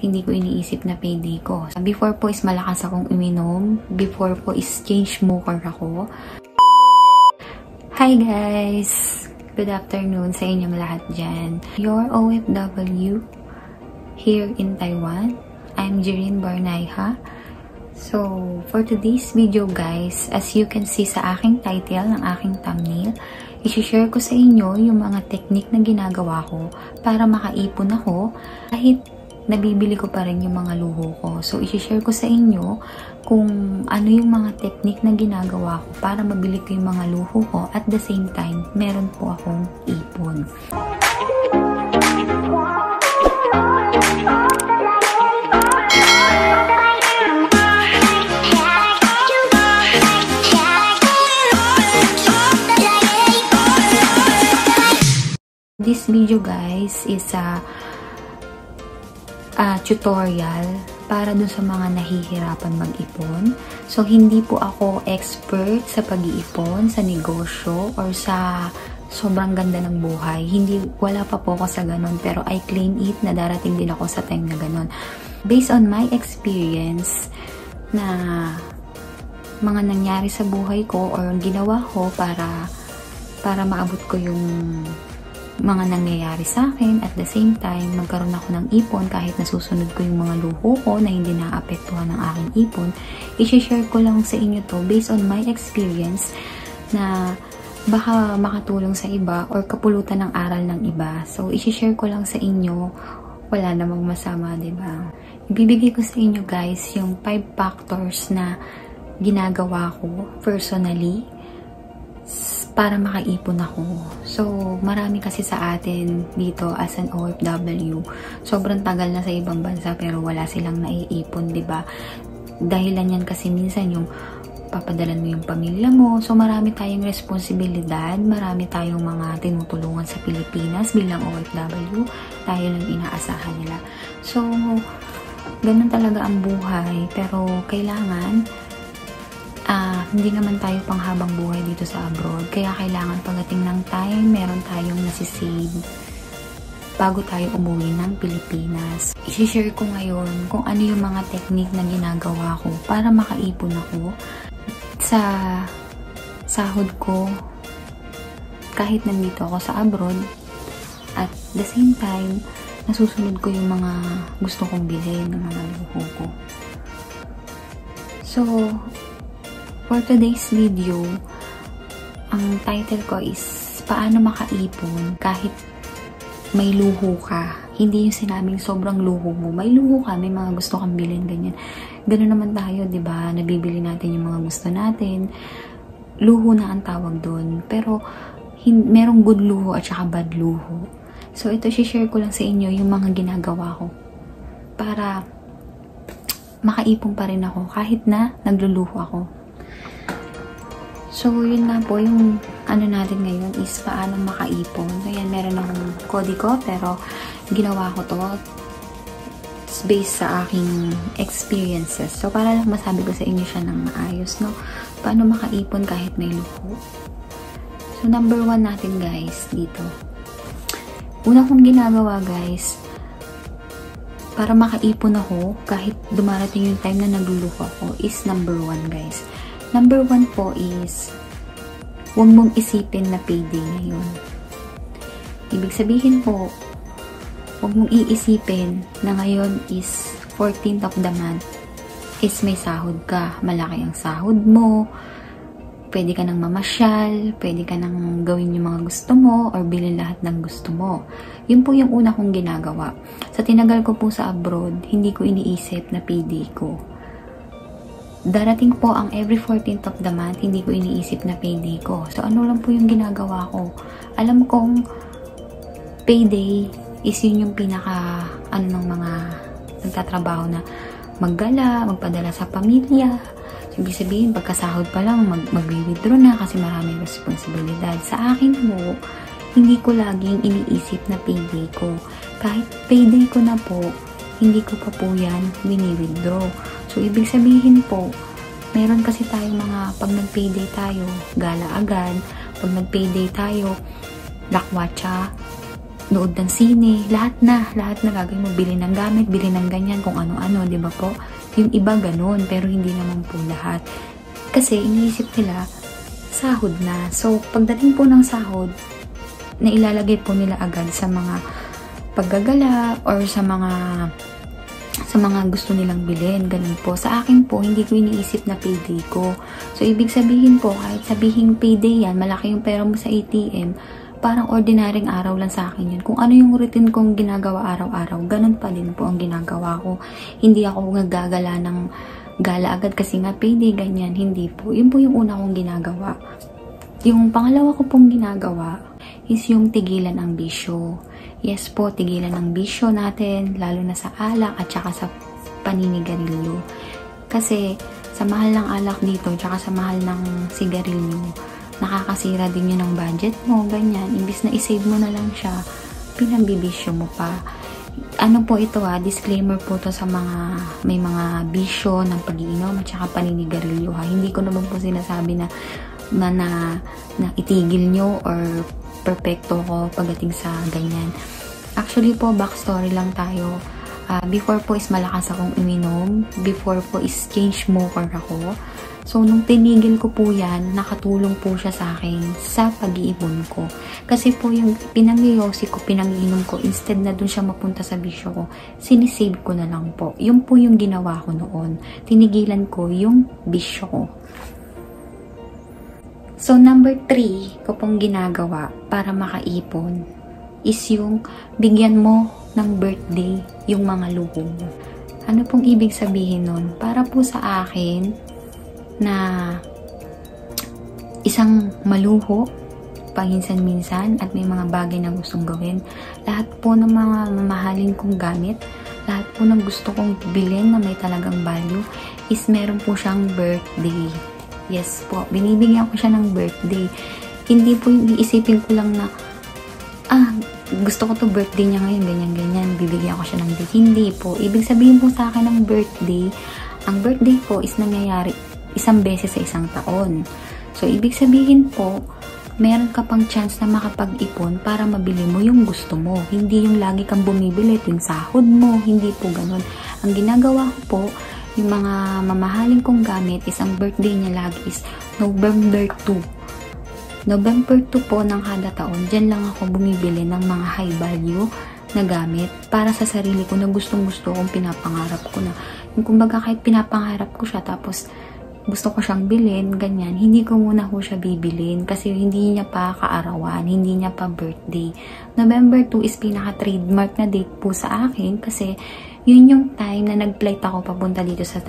hindi ko iniisip na payday ko. Before po is malakas akong uminom. Before po is chain smoker ako. Hi guys! Good afternoon sa inyong lahat dyan. Your OFW here in Taiwan. I'm Jirin Barnayha. So, for today's video guys, as you can see sa aking title, ng aking thumbnail, i-share ko sa inyo yung mga technique na ginagawa ko para makaipon ako kahit nabibili ko pa rin yung mga luho ko. So, i-share ko sa inyo kung ano yung mga technique na ginagawa ko para mabili ko yung mga luho ko at the same time, meron po akong ipon. This video guys is a tutorial para dun sa mga nahihirapan mag-ipon. So, hindi po ako expert sa pag-iipon, sa negosyo, or sa sobrang ganda ng buhay. Wala pa po ako sa ganun, pero I claim it na darating din ako sa time na ganun. Based on my experience na mga nangyari sa buhay ko or ginawa ko para maabot ko yung mga nangyayari sa akin, at the same time magkaroon ako ng ipon kahit nasusunod ko yung mga luho ko na hindi naapektuhan ng aking ipon. I-share ko lang sa inyo to based on my experience na baka makatulong sa iba or kapulutan ng aral ng iba. So, i-share ko lang sa inyo, wala namang masama, diba? Ibibigay ko sa inyo guys yung 5 factors na ginagawa ko personally para makaipon ako. So, marami kasi sa atin dito as an OFW. Sobrang tagal na sa ibang bansa pero wala silang naiipon, diba? Dahilan yan kasi minsan yung papadalan mo yung pamilya mo. So, marami tayong responsibilidad. Marami tayong mga tinutulungan sa Pilipinas bilang OFW. Tayo lang inaasahan nila. So, ganun talaga ang buhay. Pero, kailangan hindi naman tayo panghabang buhay dito sa abroad. Kaya kailangan pagdating ng time, meron tayong nasisave bago tayo umuwi ng Pilipinas. I-share ko ngayon kung ano yung mga technique na ginagawa ko para makaipon ako sa sahod ko kahit nandito ako sa abroad. At the same time, nasusunod ko yung mga gusto kong bilhin ng mga luho ko. So, for today's video, ang title ko is paano makaipon kahit may luho ka. Hindi yung sinabing sobrang luho mo. May luho ka, may mga gusto kang bilhin, ganyan. Ganun naman tayo, diba? Nabibili natin yung mga gusto natin. Luho na ang tawag doon. Pero, merong good luho at saka bad luho. So, ito, share ko lang sa inyo yung mga ginagawa ko para makaipon pa rin ako kahit na nagluluho ako. So, yun nga po, yung ano natin ngayon is paano makaipon. So, yan, meron akong kodigo, pero ginawa ko to based sa aking experiences. So, para lang masabi ko sa inyo siya ng maayos, no? Paano makaipon kahit may luho. So, number 1 natin, guys, dito. Una kong ginagawa, guys, para makaipon ako, kahit dumarating yung time na nagluluho ako, is number 1, guys. Number 1 po is, huwag mong isipin na payday ngayon. Ibig sabihin po, huwag mong iisipin na ngayon is 14th of the month is may sahod ka. Malaki ang sahod mo, pwede ka nang mamasyal, pwede ka nang gawin yung mga gusto mo, or bilhin lahat ng gusto mo. Yun po yung una kong ginagawa. Sa tinagal ko po sa abroad, hindi ko iniisip na payday ko. Darating po ang every 14th of the month, hindi ko iniisip na payday ko. So, ano lang po yung ginagawa ko? Alam kong payday is yun yung pinaka, ng mga nagtatrabaho na maggala, magpadala sa pamilya. So, ibig sabihin, pagkasahod pa lang, mag-withdraw na kasi maraming responsibilidad. Sa akin po, hindi ko laging iniisip na payday ko. Kahit payday ko na po, hindi ko pa po yan wini-withdraw. So, ibig sabihin po, meron kasi tayong mga, pag nag-payday tayo, gala agad. Pag nag-payday tayo, lakwatsa. nood ng sine, lahat na gagawin mo, bili ng gamit, bili ng ganyan, kung ano-ano, di ba po? Yung iba ganun, pero hindi naman po lahat. Kasi iniisip nila, sahod na. So, pagdating po ng sahod, na ilalagay po nila agad sa mga paggagala or sa mga gusto nilang bilhin, ganun po. Sa akin po, hindi ko iniisip na payday ko. So, ibig sabihin po, kahit sabihin payday yan, malaki yung pera mo sa ATM, parang ordinaryong araw lang sa akin yun. Kung ano yung routine kong ginagawa araw-araw, ganun pa din po ang ginagawa ko. Hindi ako nagagala ng gala agad kasi nga payday, ganyan. Hindi po. Yun po yung una kong ginagawa. Yung pangalawa ko pong ginagawa is yung tigilan ang bisyo. Yes po, tigilan ang bisyo natin, lalo na sa alak at saka sa paninigarilyo. Kasi sa mahal ng alak dito, tsaka sa mahal ng sigarilyo, nakakasira din yun ng budget mo, ganyan. Imbis na isave mo na lang siya, pinambibisyo mo pa. Ano po ito disclaimer po to sa mga may mga bisyo ng pag-iinom at saka paninigarilyo Hindi ko naman po sinasabi na itigil nyo or perfecto ko pagdating sa ganyan. Actually po, backstory lang tayo. Before po is malakas akong uminom. Before po is chain smoker ako. So, nung tinigil ko po yan, nakatulong po siya sa akin sa pag-iipon ko. Kasi po yung pinangyosi ko, pinanginom ko, instead na dun siya mapunta sa bisyo ko, sinisave ko na lang po. Yun po yung ginawa ko noon. Tinigilan ko yung bisyo ko. So, number 3 ko pong ginagawa para makaipon is yung bigyan mo ng birthday yung mga luho mo. Ano pong ibig sabihin nun? Para po sa akin na isang maluho paminsan-minsan at may mga bagay na gustong gawin. Lahat po ng mga mamahalin kong gamit, lahat po ng gusto kong bilhin na may talagang value is meron po siyang birthday. Yes po, binibigyan ko siya ng birthday. Hindi po yung iisipin ko lang na gusto ko to birthday niya ngayon, ganyan-ganyan, bibigyan ko siya ng date. Hindi po. Ibig sabihin po sa akin ng birthday, ang birthday po is nangyayari isang beses sa isang taon. So, ibig sabihin po, meron ka pang chance na makapag-ipon para mabili mo yung gusto mo. Hindi yung lagi kang bumibili yung sahod mo. Hindi po ganun. Ang ginagawa ko po, yung mga mamahaling kong gamit, isang birthday niya lagi is November 2. November 2 po ng kada taon, dyan lang ako bumibili ng mga high value na gamit para sa sarili ko na gustong-gusto kong pinapangarap ko na. Yung kumbaga kahit pinapangarap ko siya tapos gusto ko siyang bilhin, ganyan, hindi ko muna ko siya bibilin kasi hindi niya pa kaarawan, hindi niya pa birthday. November 2 is pinaka-trademark na date po sa akin kasi yun yung time na nag-flight ako papunta dito sa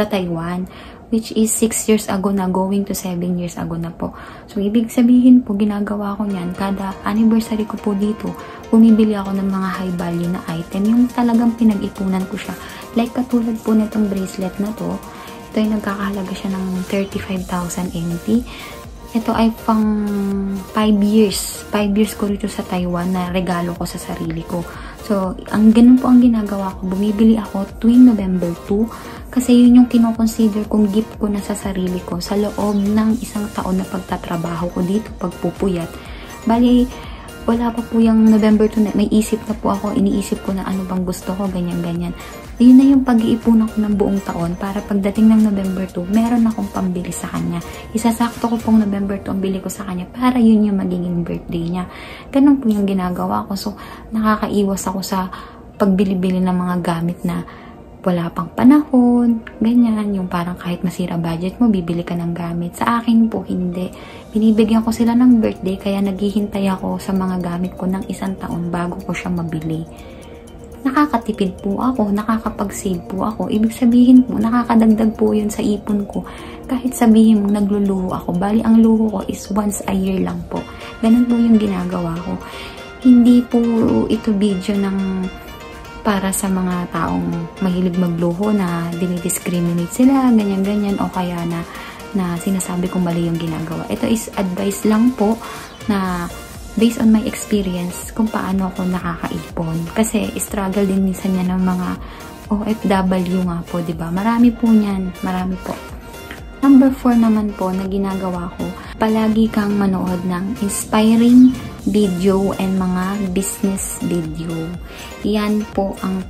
Taiwan, which is 6 years ago na, going to 7 years ago na po. So, ibig sabihin po, ginagawa ko niyan, kada anniversary ko po dito, bumibili ako ng mga high value na item, yung talagang pinag-ipunan ko siya. Like katulad po nitong bracelet na to, ito ay nagkakahalaga siya ng 35,000 NT. Ito ay pang 5 years. 5 years ko rito sa Taiwan na regalo ko sa sarili ko. So, ganun po ang ginagawa ko. Bumibili ako tuwing November 2 kasi yun yung kinoconsider kong gift ko na sa sarili ko sa loob ng isang taon na pagtatrabaho ko dito, pagpupuyat. Bali, wala pa po yung November 2 na may isip na po ako, iniisip ko na ano bang gusto ko, ganyan-ganyan. Yun na yung pag-iipunan ko ng buong taon para pagdating ng November 2, meron akong pambili sa kanya. Isasakto ko pong November 2 ang bili ko sa kanya para yun yung magiging birthday niya. Ganun po yung ginagawa ko. So, nakakaiwas ako sa pagbili-bili ng mga gamit na wala pang panahon, ganyan, yung parang kahit masira budget mo, bibili ka ng gamit. Sa akin po, hindi. Binibigyan ko sila ng birthday, kaya naghihintay ako sa mga gamit ko ng isang taon bago ko siya mabili. Nakakatipid po ako, nakakapag-save po ako. Ibig sabihin po, nakakadagdag po yun sa ipon ko. Kahit sabihin mo, nagluluho ako. Bali, ang luho ko is once a year lang po. Ganun po yung ginagawa ko. Hindi po ito video ng para sa mga taong mahilig magluho na dinidiscriminate sila, ganyan-ganyan, o kaya na sinasabi kong mali yung ginagawa. Ito is advice lang po na based on my experience kung paano ako nakakaipon. Kasi struggle din minsan yan ng mga OFW nga po, diba? Marami po niyan, marami po. Number 4 naman po na ginagawa ko, palagi kang manood ng inspiring video and mga business video. Yan po ang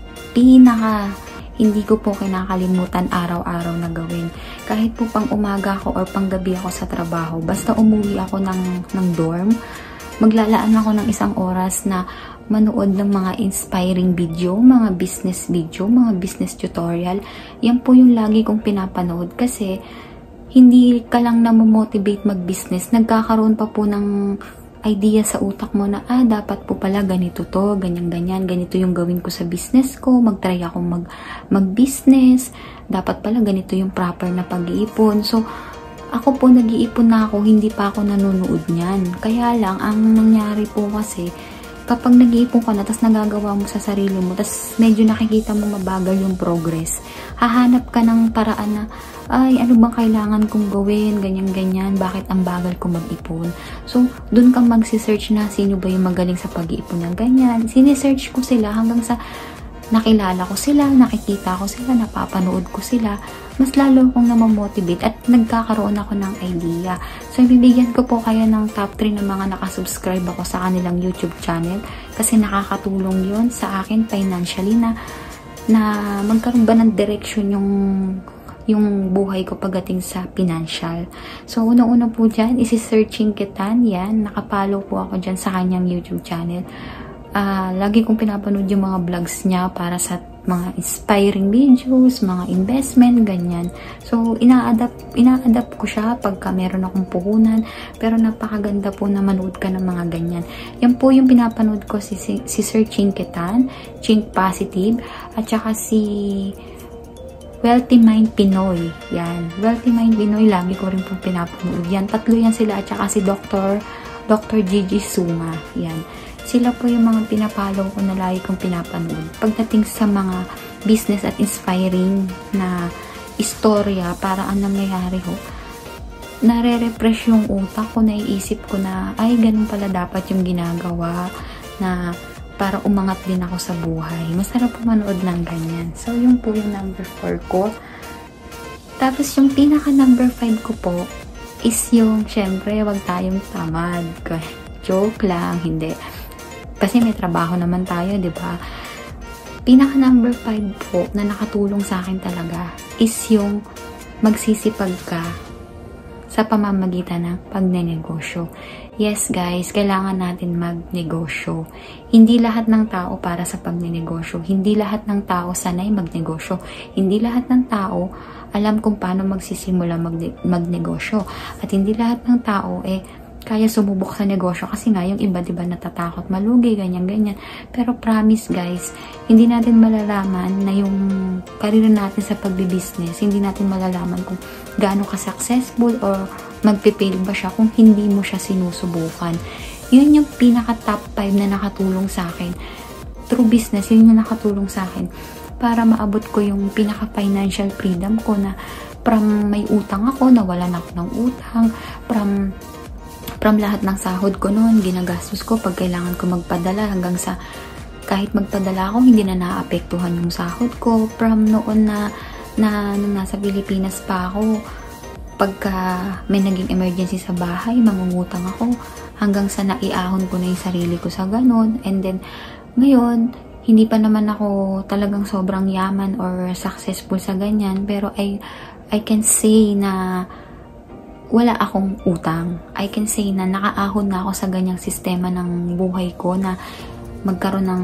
hindi ko po kinakalimutan araw-araw na gawin. Kahit po pang umaga ako or pang gabi ako sa trabaho, basta umuwi ako ng dorm, maglalaan ako ng 1 oras na manood ng mga inspiring video, mga business video, mga business tutorial. Yan po yung lagi kong pinapanood kasi hindi ka lang namomotivate mag-business, nagkakaroon pa po ng idea sa utak mo na, dapat po pala ganito to, ganyan-ganyan, ganito yung gawin ko sa business ko, mag-try akong mag-business, dapat pala ganito yung proper na pag-iipon. So, ako po nag-iipon na ako, hindi pa ako nanonood niyan. Kaya lang, ang nangyari po kasi, kapag nag-iipon ka na, tas nagagawa mo sa sarili mo, tas medyo nakikita mo mabagal yung progress, hahanap ka ng paraan na, ano bang kailangan kong gawin, ganyan-ganyan, bakit ang bagal ko mag-ipon. So, dun kang magsisearch na sino ba yung magaling sa pag-iipon ng ganyan. Sinesearch ko sila hanggang sa nakilala ko sila, nakikita ko sila, napapanood ko sila, mas lalo akong namamotivate at nagkakaroon ako ng idea. So, ibibigyan ko po kayo ng top 3 ng mga nakasubscribe ako sa kanilang YouTube channel kasi nakakatulong yon sa akin financially na magkaroon ba ng direction yung buhay ko pagdating sa financial. So, una-una po dyan, isi-searching Kitan, yan, nakapalo po ako dyan sa kanyang YouTube channel. Lagi kong pinapanood yung mga vlogs niya para sa mga inspiring videos, mga investment, ganyan. So, ina-adapt ko siya pagka meron akong puhunan, pero napakaganda po na manood ka ng mga ganyan. Yan po yung pinapanood ko si Sir Ching Kitan, Ching Positive, at saka si Wealthy Mind Pinoy. Yan. Wealthy Mind Pinoy, lagi ko rin po pinapanood. Yan. 3 yan sila at saka si Dr. Gigi Sunga. Yan. Sila po yung mga pinapalaw ko na lagi kong pinapanood. Pagdating sa mga business at inspiring na istorya, para ang nangyayari ho, nare-refresh yung utak ko, naiisip ko na, ganun pala dapat yung ginagawa na para umangat din ako sa buhay. Masarap po manood ng ganyan. So, yun po yung number 4 ko. Tapos, yung pinaka number 5 ko po is yung, syempre, wag tayong tamad. Joke lang, hindi. Kasi may trabaho naman tayo, di ba? Pinaka number 5 po na nakatulong sa akin talaga is yung magsisipag ka sa pamamagitan ng pagnenegosyo. Yes guys, kailangan natin magnegosyo. Hindi lahat ng tao para sa pagnenegosyo. Hindi lahat ng tao sanay magnegosyo. Hindi lahat ng tao alam kung paano magsisimula magnegosyo. At hindi lahat ng tao kaya sumubok sa negosyo kasi nga yung iba diba natatakot malugi, ganyan-ganyan. Pero promise guys, hindi natin malalaman na yung career natin sa pagbibusiness, hindi natin malalaman kung gaano ka-successful or magpipail ba siya kung hindi mo siya sinusubukan. Yun yung pinaka top 5 na nakatulong sa akin. Through business, yun yung nakatulong sa akin para maabot ko yung pinaka financial freedom ko na from may utang ako, nawalan ako ng utang, from lahat ng sahod ko noon, ginagastos ko pag kailangan ko magpadala hanggang sa kahit magpadala ako, hindi na naapektuhan yung sahod ko. From noon na nung nasa Pilipinas pa ako, pagka may naging emergency sa bahay, mangungutang ako hanggang sa naiahon ko na yung sarili ko sa ganun. And then, ngayon, hindi pa naman ako talagang sobrang yaman or successful sa ganyan, pero I can say na wala akong utang. I can say na nakaahon na ako sa ganyang sistema ng buhay ko na magkaroon ng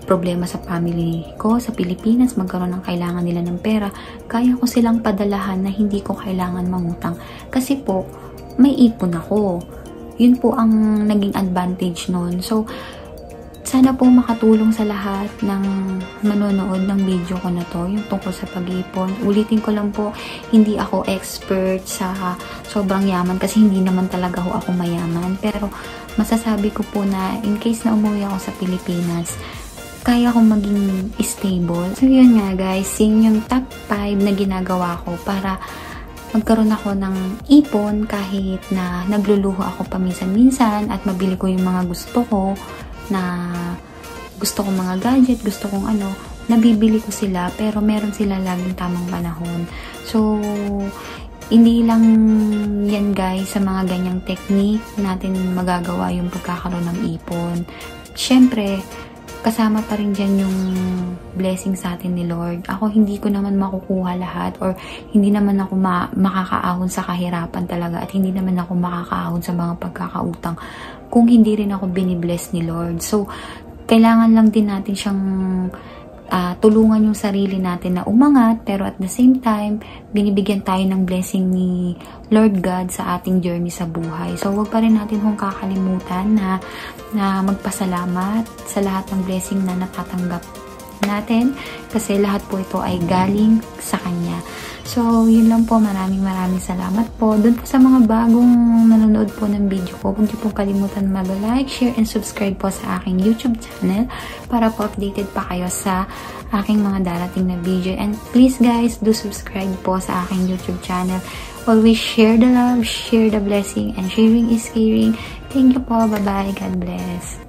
problema sa family ko sa Pilipinas, magkaroon ng kailangan nila ng pera, kaya ko silang padalahan na hindi ko kailangan mangutang. Kasi po, may ipon ako. Yun po ang naging advantage nun. So, sana po makatulong sa lahat ng manonood ng video ko na to, yung tungkol sa pag-iipon. Ulitin ko lang po, hindi ako expert sa sobrang yaman kasi hindi naman talaga ako mayaman. Pero masasabi ko po na in case na umuwi ako sa Pilipinas, kaya akong maging stable. So yun nga guys, yun yung top 5 na ginagawa ko para magkaroon ako ng ipon kahit na nagluluho ako paminsan-minsan at mabili ko yung mga gusto ko, na gusto kong mga gadget, gusto kong nabibili ko sila pero meron sila laging tamang panahon. So, Hindi lang yan guys, sa mga ganyang technique natin magagawa yung pagkakaroon ng ipon. Siyempre, kasama pa rin dyan yung blessing sa atin ni Lord. Ako hindi ko naman makukuha lahat or hindi naman ako makakaahon sa kahirapan talaga at hindi naman ako makakaahon sa mga pagkakautang kung hindi rin ako binibless ni Lord. So, kailangan lang din natin siyang tulungan yung sarili natin na umangat, pero at the same time, binibigyan tayo ng blessing ni Lord God sa ating journey sa buhay. So, huwag pa rin natin kung kakalimutan na magpasalamat sa lahat ng blessing na natatanggap natin kasi lahat po ito ay galing sa Kanya. So, yun lang po. Maraming salamat po. Doon po sa mga bagong nanonood po ng video ko, huwag niyo pong kalimutan mag-like, share, and subscribe po sa aking YouTube channel para po updated pa kayo sa aking mga darating na video. And please guys, do subscribe po sa aking YouTube channel. Always share the love, share the blessing, and sharing is caring. Thank you po. Bye-bye. God bless.